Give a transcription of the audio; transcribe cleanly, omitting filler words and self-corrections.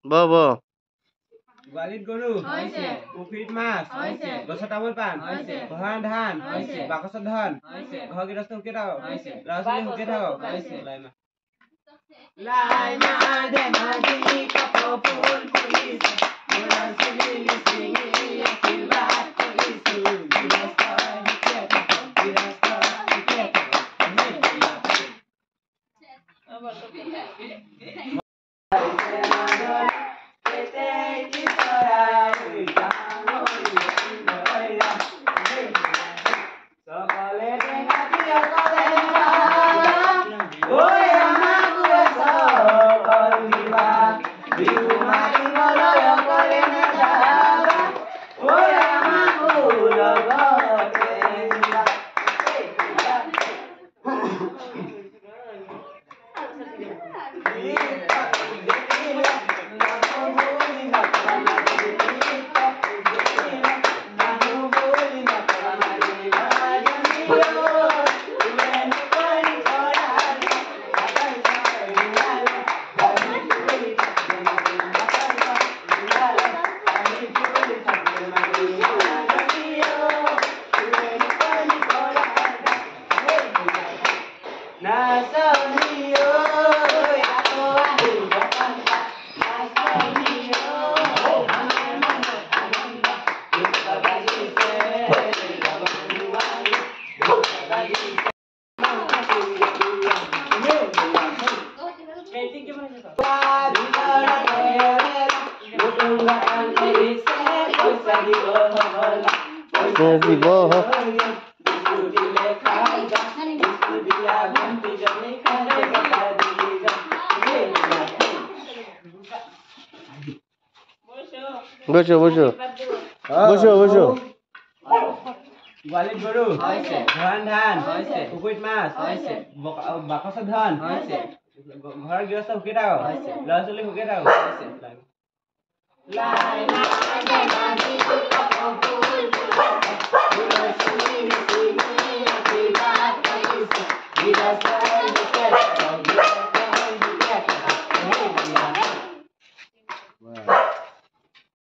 ব গোৱালিত গৰু পুখুৰীত মাছ গছত তামোল পাণ ঘৰত ধান বাকচত ধন ঘৰ গৃহস্থ সুখে থাকক ল'ৰা ছোৱালী সুখে থাকক লাই মাহ ধেমাজি কপৌফুল ফুলিছে ল'ৰা ছোৱালী লিচিঙি আশীৰ্বাদ কৰিছো গৃহস্থ সুখে থাকক গৃহস্থ সুখে বসো গোৱালিত গৰু ঘৰত ধান পুখুৰীত মাছ বাকচত ধন ঘৰৰ গৃহস্থ সুখে থাকক ল'ৰা ছোৱালী সুখে থাকক লাই মাহ ধেমাজি কপৌফুল ফুলিছে ল'ৰা ছোৱালী লিচিঙি আশীৰ্বাদ কৰিছো গৃহস্থ